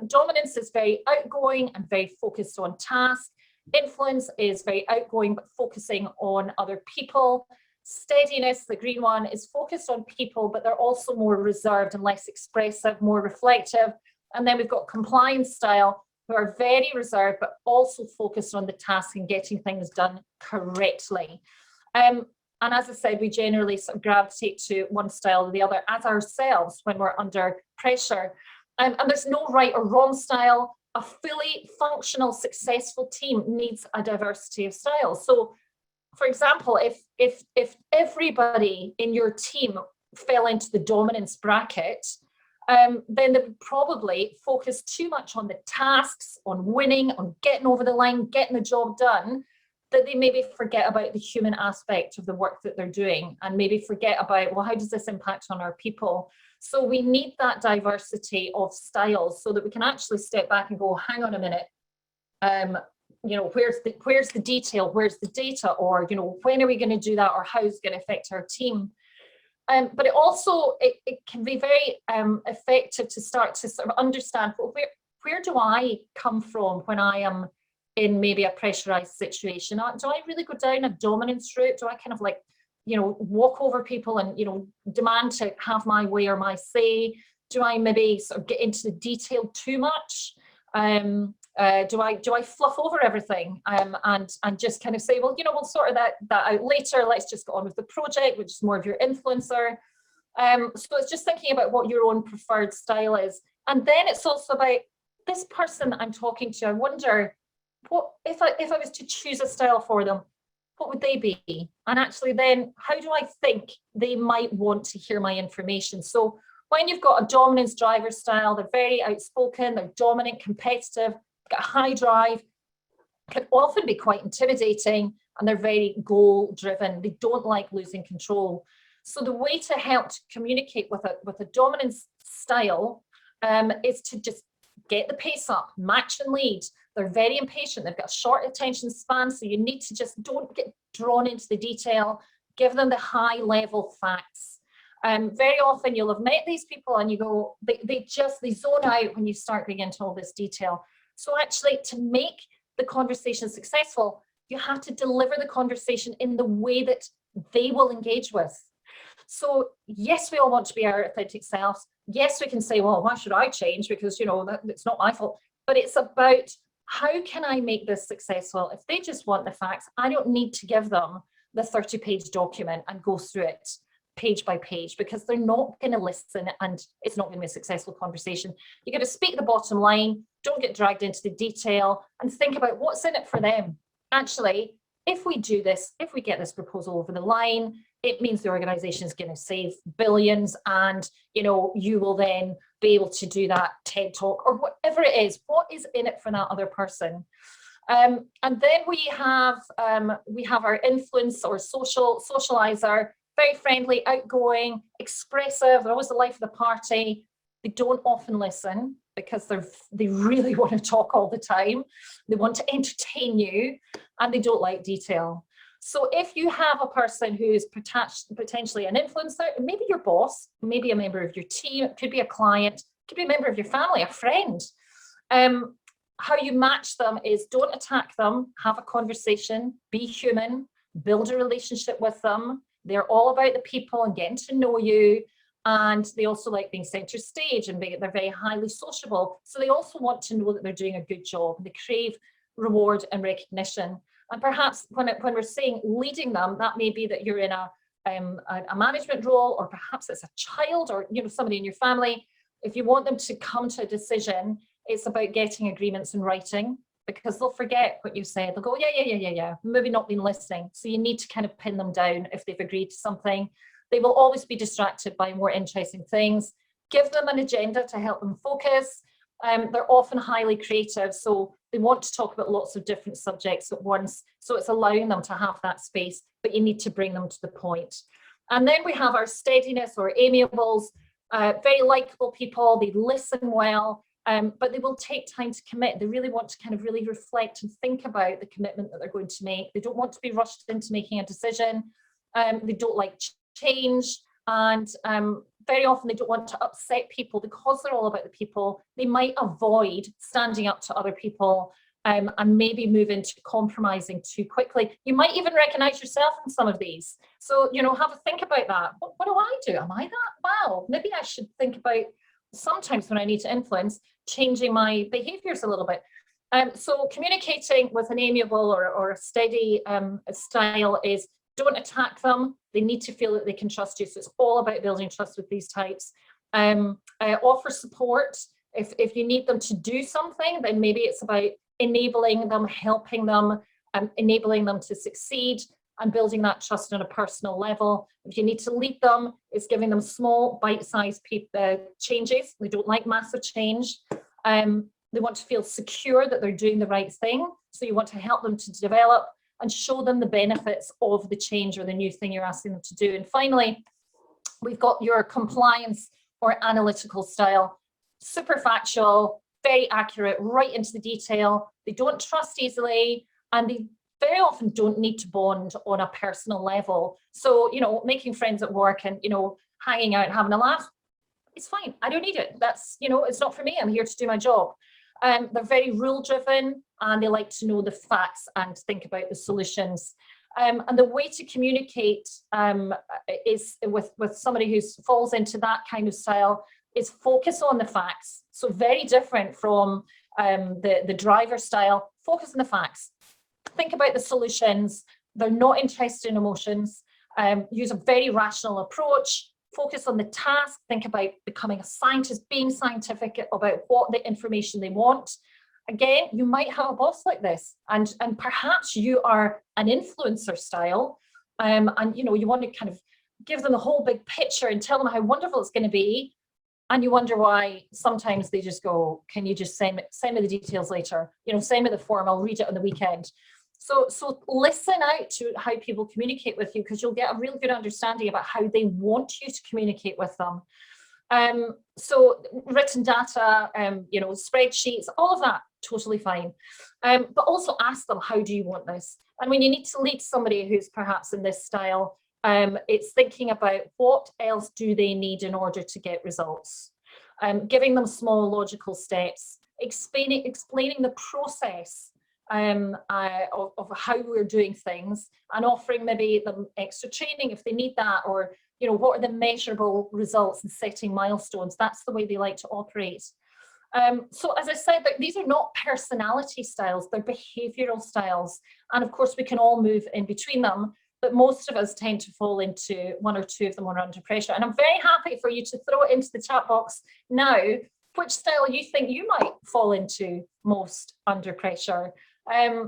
Dominance is very outgoing and very focused on task. Influence is very outgoing but focusing on other people. Steadiness, the green one, is focused on people, but they're also more reserved and less expressive, more reflective. And then we've got compliance style, who are very reserved, but also focused on the task and getting things done correctly. And as I said, we generally sort of gravitate to one style or the other as ourselves when we're under pressure. And there's no right or wrong style. A fully functional, successful team needs a diversity of styles. So, for example, if everybody in your team fell into the dominance bracket, then they would probably focus too much on the tasks, on winning, on getting over the line, getting the job done, that they maybe forget about the human aspect of the work that they're doing, and maybe forget about, well, how does this impact on our people? So we need that diversity of styles so that we can actually step back and go, hang on a minute, you know, where's the detail, where's the data, or, you know, when are we going to do that, or how is it going to affect our team? But it also, it can be very effective to start to sort of understand, well, where do I come from when I am in maybe a pressurized situation? Do I really go down a dominance route? Do I kind of like, you know, walk over people and, you know, demand to have my way or my say? Do I maybe sort of get into the detail too much? Do I fluff over everything and just kind of say, well, you know, we'll sort of that out later. Let's just go on with the project, which is more of your influencer. So it's just thinking about what your own preferred style is. And then it's also about this person I'm talking to. I wonder, what if I was to choose a style for them, what would they be? And actually then, how do I think they might want to hear my information? So when you've got a dominance driver style, they're very outspoken, they're dominant, competitive, got a high drive, can often be quite intimidating, and they're very goal driven. They don't like losing control. So the way to help to communicate with a dominance style is to just get the pace up, match and lead. They're very impatient. They've got a short attention span. So you need to just don't get drawn into the detail, give them the high level facts. Very often you'll have met these people and you go, they zone out when you start going into all this detail. So actually, to make the conversation successful, you have to deliver the conversation in the way that they will engage with. So yes, we all want to be our authentic selves. Yes, we can say, well, why should I change? Because, you know, it's not my fault. But it's about, how can I make this successful? If they just want the facts, I don't need to give them the 30-page document and go through it page by page, because they're not going to listen and it's not going to be a successful conversation. You're going to speak the bottom line, don't get dragged into the detail, and think about what's in it for them. Actually, if we do this, if we get this proposal over the line, it means the organization is going to save billions, and, you know, you will then be able to do that TED talk or whatever it is. What is in it for that other person? And then we have our influence or socializer, very friendly, outgoing, expressive. They're always the life of the party. They don't often listen because they really want to talk all the time. They want to entertain you, and they don't like detail. So if you have a person who is potentially an influencer, maybe your boss, maybe a member of your team, it could be a client, it could be a member of your family, a friend. How you match them is, don't attack them, have a conversation, be human, build a relationship with them. They're all about the people and getting to know you. And they also like being center stage, and they're very highly sociable. So they also want to know that they're doing a good job. They crave reward and recognition. And perhaps when we're saying leading them, that may be that you're in a management role, or perhaps it's a child, or, you know, somebody in your family. If you want them to come to a decision, it's about getting agreements in writing, because they'll forget what you said. They'll go, yeah, maybe not been listening. So you need to kind of pin them down if they've agreed to something. They will always be distracted by more interesting things. Give them an agenda to help them focus. They're often highly creative, so they want to talk about lots of different subjects at once. So it's allowing them to have that space, but you need to bring them to the point. And then we have our steadiness or amiables, very likable people. They listen well, but they will take time to commit. They really want to kind of really reflect and think about the commitment that they're going to make. They don't want to be rushed into making a decision. They don't like change, and very often they don't want to upset people because they're all about the people. They might avoid standing up to other people and maybe move into compromising too quickly. You might even recognize yourself in some of these. So, you know, have a think about that. What do I do? Am I that? Wow, maybe I should think about sometimes when I need to influence, changing my behaviors a little bit. So communicating with an amiable or a steady style is don't attack them. They need to feel that they can trust you. So it's all about building trust with these types. Offer support. If you need them to do something, then maybe it's about enabling them, helping them, enabling them to succeed and building that trust on a personal level. If you need to lead them, it's giving them small bite-sized changes. They don't like massive change. They want to feel secure that they're doing the right thing. So you want to help them to develop and show them the benefits of the change or the new thing you're asking them to do. And finally, we've got your compliance or analytical style. Super factual, very accurate, right into the detail. They don't trust easily, and they very often don't need to bond on a personal level. So, you know, making friends at work and, you know, hanging out and having a laugh, it's fine. I don't need it. That's, you know, it's not for me. I'm here to do my job. They're very rule driven and they like to know the facts and think about the solutions. And the way to communicate is with somebody who falls into that kind of style is focus on the facts. So very different from the driver style. Focus on the facts. Think about the solutions. They're not interested in emotions. Use a very rational approach. Focus on the task. Think about becoming a scientist, being scientific about what the information they want. Again, you might have a boss like this, and perhaps you are an influencer style, and you know you want to kind of give them the whole big picture and tell them how wonderful it's going to be, and you wonder why sometimes they just go, "Can you just send me the details later? You know, send me the form. I'll read it on the weekend." So listen out to how people communicate with you, because you'll get a real good understanding about how they want you to communicate with them. So written data, you know, spreadsheets, all of that, totally fine. But also ask them, how do you want this? And when you need to lead somebody who's perhaps in this style, it's thinking about what else do they need in order to get results. Giving them small logical steps, explaining the process of how we're doing things, and offering maybe them extra training if they need that, or you know, what are the measurable results and setting milestones. That's the way they like to operate. So as I said, these are not personality styles, they're behavioural styles, and of course we can all move in between them, but most of us tend to fall into one or two of them when we're under pressure. And I'm very happy for you to throw it into the chat box now which style you think you might fall into most under pressure.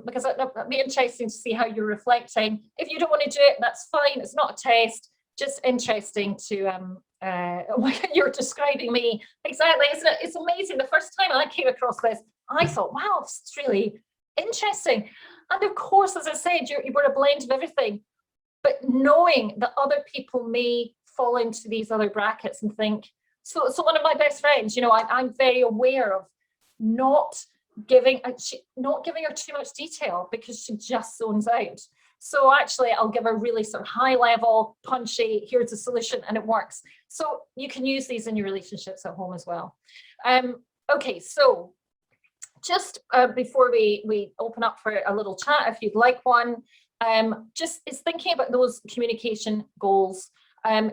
Because that'd be interesting to see how you're reflecting. If you don't want to do it, that's fine. It's not a test. Just interesting to you're describing me exactly, isn't it? It's amazing. The first time I came across this, I thought, wow, it's really interesting. And of course, as I said, you're a blend of everything. But knowing that other people may fall into these other brackets and think. So one of my best friends, you know, I'm very aware of not giving her too much detail because she just zones out. So actually I'll give her really sort of high level, punchy, here's a solution, and it works. So you can use these in your relationships at home as well. Okay, so just before we open up for a little chat, if you'd like one, just is thinking about those communication goals.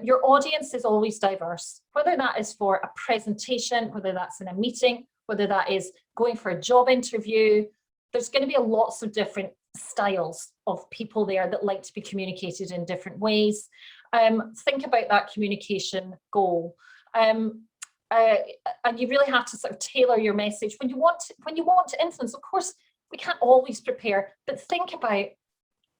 Your audience is always diverse, whether that is for a presentation, whether that's in a meeting, whether that is going for a job interview. There's going to be lots of different styles of people there that like to be communicated in different ways. Think about that communication goal. And you really have to sort of tailor your message. When you want to influence, of course, we can't always prepare, but think about,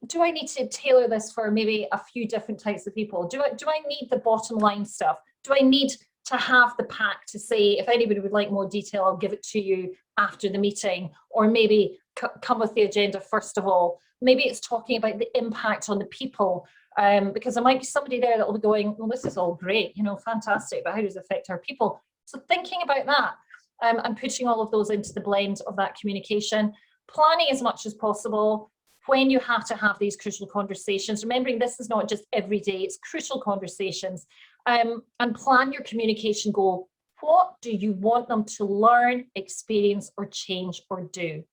do I need to tailor this for maybe a few different types of people? Do I need the bottom line stuff? Do I need to have the pack to say, if anybody would like more detail, I'll give it to you after the meeting, or maybe come with the agenda first of all? Maybe it's talking about the impact on the people Because there might be somebody there that will be going, well, this is all great, fantastic, but how does it affect our people? So thinking about that and putting all of those into the blend of that communication, planning as much as possible when you have to have these crucial conversations, remembering this is not just every day, it's crucial conversations, and plan your communication goal. What do you want them to learn, experience, or change or do?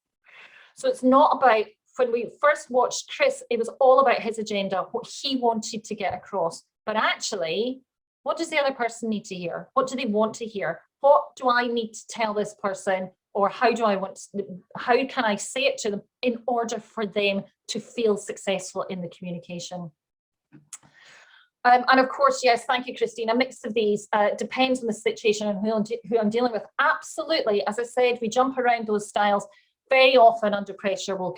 So it's not about, when we first watched Chris, it was all about his agenda, what he wanted to get across. But actually, what does the other person need to hear? What do they want to hear? What do I need to tell this person? Or how can I say it to them in order for them to feel successful in the communication? And of course, yes, thank you, Christine. A mix of these depends on the situation and who I'm dealing with. Absolutely, as I said, we jump around those styles. Very often under pressure, we'll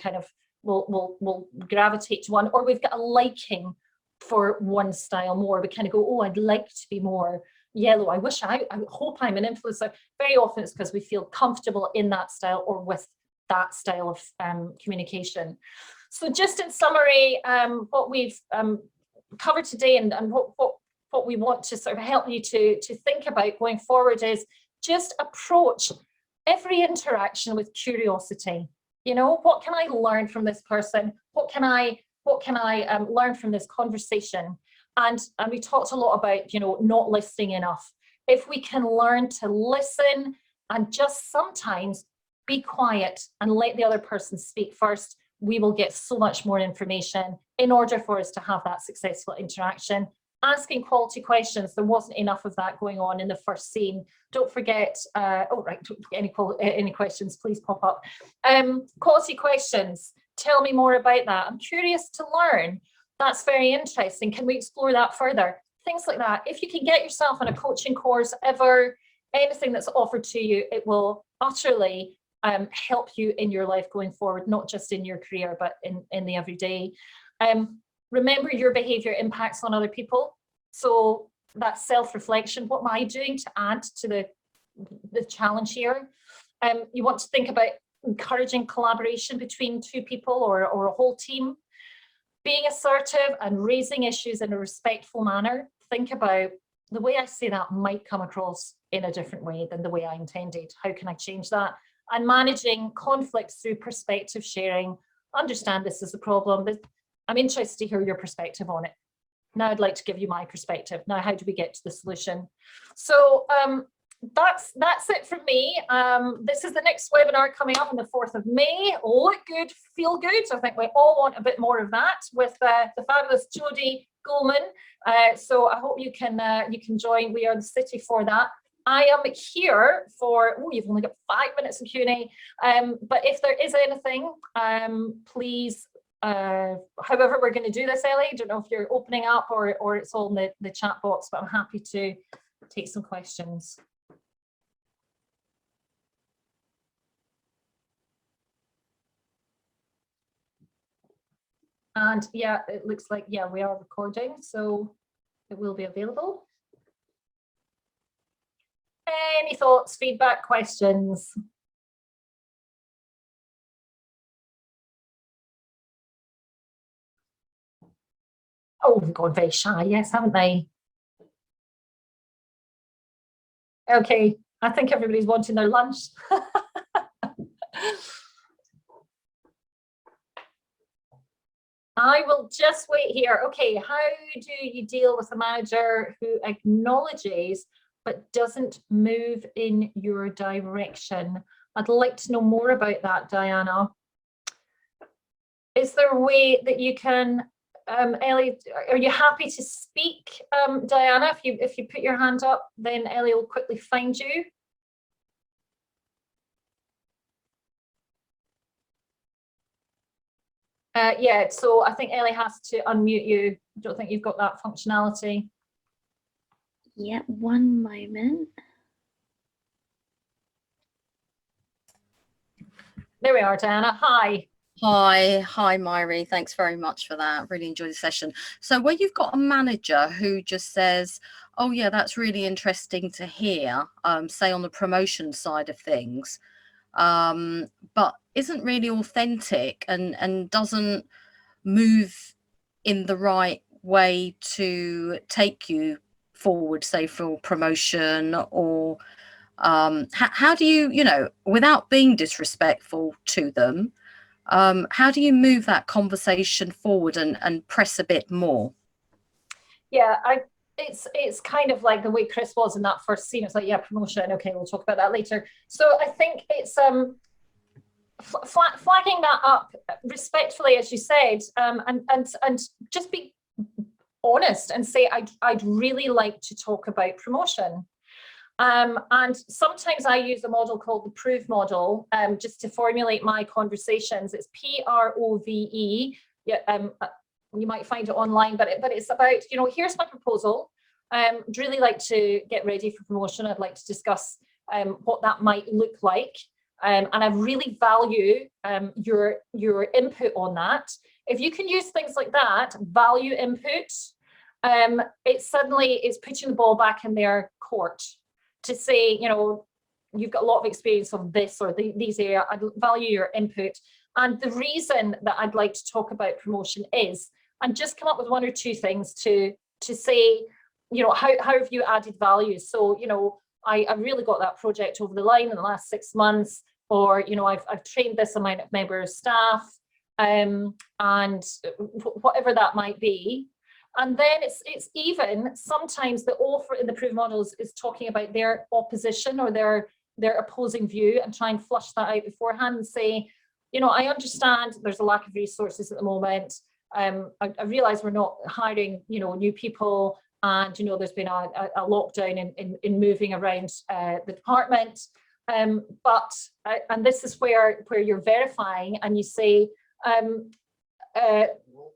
gravitate to one, or we've got a liking for one style more. We kind of go, oh, I'd like to be more yellow. I hope I'm an influencer. Very often it's because we feel comfortable in that style or with that style of communication. So just in summary, what we've covered today and what we want to sort of help you to think about going forward is just approach every interaction with curiosity. What can I learn from this person? What can I learn from this conversation? And we talked a lot about, not listening enough. If we can learn to listen and just sometimes be quiet and let the other person speak first, we will get so much more information in order for us to have that successful interaction. Asking quality questions, there wasn't enough of that going on in the first scene. Don't forget, don't forget any questions, please pop up. Quality questions, tell me more about that. I'm curious to learn. That's very interesting. Can we explore that further? Things like that. If you can get yourself on a coaching course, anything that's offered to you, it will utterly help you in your life going forward, not just in your career, but in the everyday. Remember, your behavior impacts on other people. So that self-reflection, what am I doing to add to the challenge here? You want to think about encouraging collaboration between two people or a whole team. Being assertive and raising issues in a respectful manner. Think about the way I say that might come across in a different way than the way I intended. How can I change that? And managing conflicts through perspective sharing. Understand this is a problem. I'm interested to hear your perspective on it. Now I'd like to give you my perspective. Now, how do we get to the solution? So that's it from me. This is the next webinar coming up on the 4th of May. Look good, feel good. I think we all want a bit more of that with the fabulous Jodie Goldman. So I hope you can join We Are the City for that. I am here for, you've only got 5 minutes of Q&A, but if there is anything, please, however we're going to do this, Ellie, I don't know if you're opening up or it's all in the chat box, but I'm happy to take some questions. And yeah, it looks like, yeah, we are recording, so it will be available. Any thoughts, feedback, questions? Oh, they've gone very shy, yes, haven't they? Okay, I think everybody's wanting their lunch. I will just wait here. Okay, how do you deal with a manager who acknowledges but doesn't move in your direction? I'd like to know more about that, Diana. Is there a way that you can, Ellie, are you happy to speak, Diana? If you put your hand up, then Ellie will quickly find you. Yeah, so I think Ellie has to unmute you. I don't think you've got that functionality. Yeah, one moment. There we are, Diana. Hi. Hi, Mairi. Thanks very much for that. Really enjoyed the session. So where you've got a manager who just says, oh yeah, that's really interesting to hear, say on the promotion side of things, but isn't really authentic and doesn't move in the right way to take you forward, say for promotion, or how do you, without being disrespectful to them, how do you move that conversation forward and press a bit more? Yeah, it's kind of like the way Chris was in that first scene. It's like, yeah, promotion. Okay, we'll talk about that later. So I think it's flagging that up respectfully, as you said, and just be honest and say, I'd really like to talk about promotion. And sometimes I use a model called the PROVE model, just to formulate my conversations. It's PROVE. Yeah, you might find it online, but it's about, here's my proposal. I'd really like to get ready for promotion. I'd like to discuss what that might look like. And I really value your input on that. If you can use things like that, value input, it suddenly is putting the ball back in their court to say, you've got a lot of experience of this or these areas. I value your input. And the reason that I'd like to talk about promotion is, and just come up with one or two things to say, how have you added value? So, I really got that project over the line in the last 6 months, or, I've trained this amount of members of staff, and whatever that might be. And then it's even sometimes the offer in the PROVE models is talking about their opposition or their opposing view, and try and flush that out beforehand and say, I understand there's a lack of resources at the moment. I realise we're not hiring, new people, and there's been a lockdown in moving around the department. But this is where you're verifying, and you say,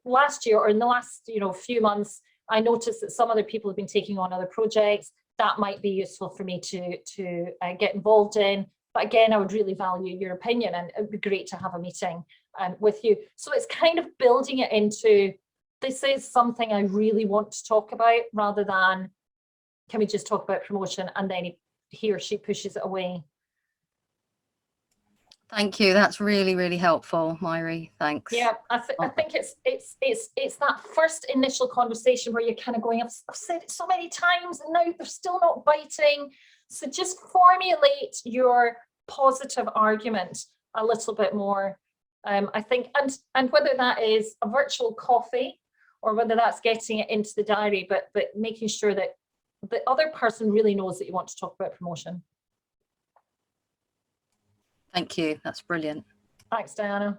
last year or in the last few months, I noticed that some other people have been taking on other projects that might be useful for me to get involved in. But again, I would really value your opinion, and it would be great to have a meeting with you. So it's kind of building it into, this is something I really want to talk about, rather than, can we just talk about promotion, and then he or she pushes it away. Thank you. That's really, really helpful, Mairi. Thanks. Yeah, I think it's that first initial conversation where you're kind of going, I've said it so many times and now they're still not biting. So just formulate your positive argument a little bit more. I think, and whether that is a virtual coffee or whether that's getting it into the diary, but making sure that the other person really knows that you want to talk about promotion. Thank you. That's brilliant. Thanks, Diana.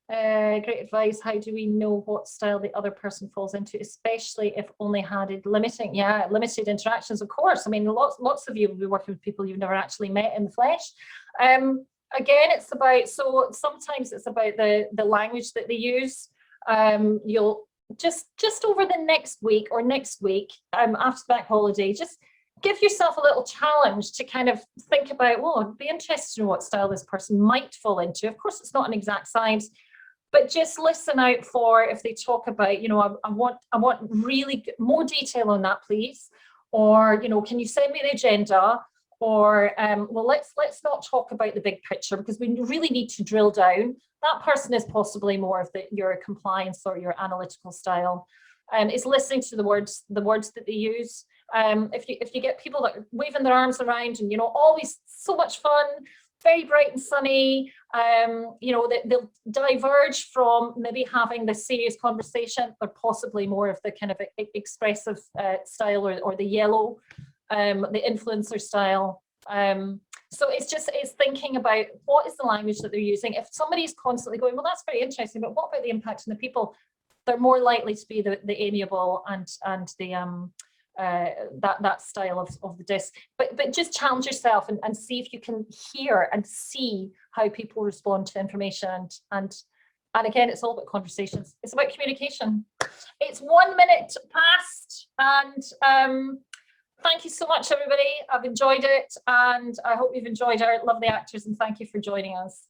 Great advice. How do we know what style the other person falls into, especially if only had limited interactions? Of course. I mean, lots of you will be working with people you've never actually met in the flesh. Again, it's about, so sometimes it's about the language that they use. You'll just over the next week after the bank holiday, just give yourself a little challenge to kind of think about, well, I'd be interested in what style this person might fall into. Of course, it's not an exact science, but just listen out for if they talk about, I want really more detail on that, please. Or, can you send me the agenda? Or, well, let's not talk about the big picture, because we really need to drill down. That person is possibly more of your compliance or your analytical style. It's listening to the words that they use. If you get people that are waving their arms around and always so much fun, very bright and sunny, they'll diverge from maybe having the serious conversation, or possibly more of the kind of expressive style, or the yellow, the influencer style. So it's thinking about what is the language that they're using. If somebody's constantly going, well, that's very interesting, but what about the impact on the people? They're more likely to be the amiable and the that style of the disc. But just challenge yourself and see if you can hear and see how people respond to information. And again, it's all about conversations. It's about communication. It's 1 minute past, and thank you so much, everybody. I've enjoyed it, and I hope you've enjoyed our lovely actors, and thank you for joining us.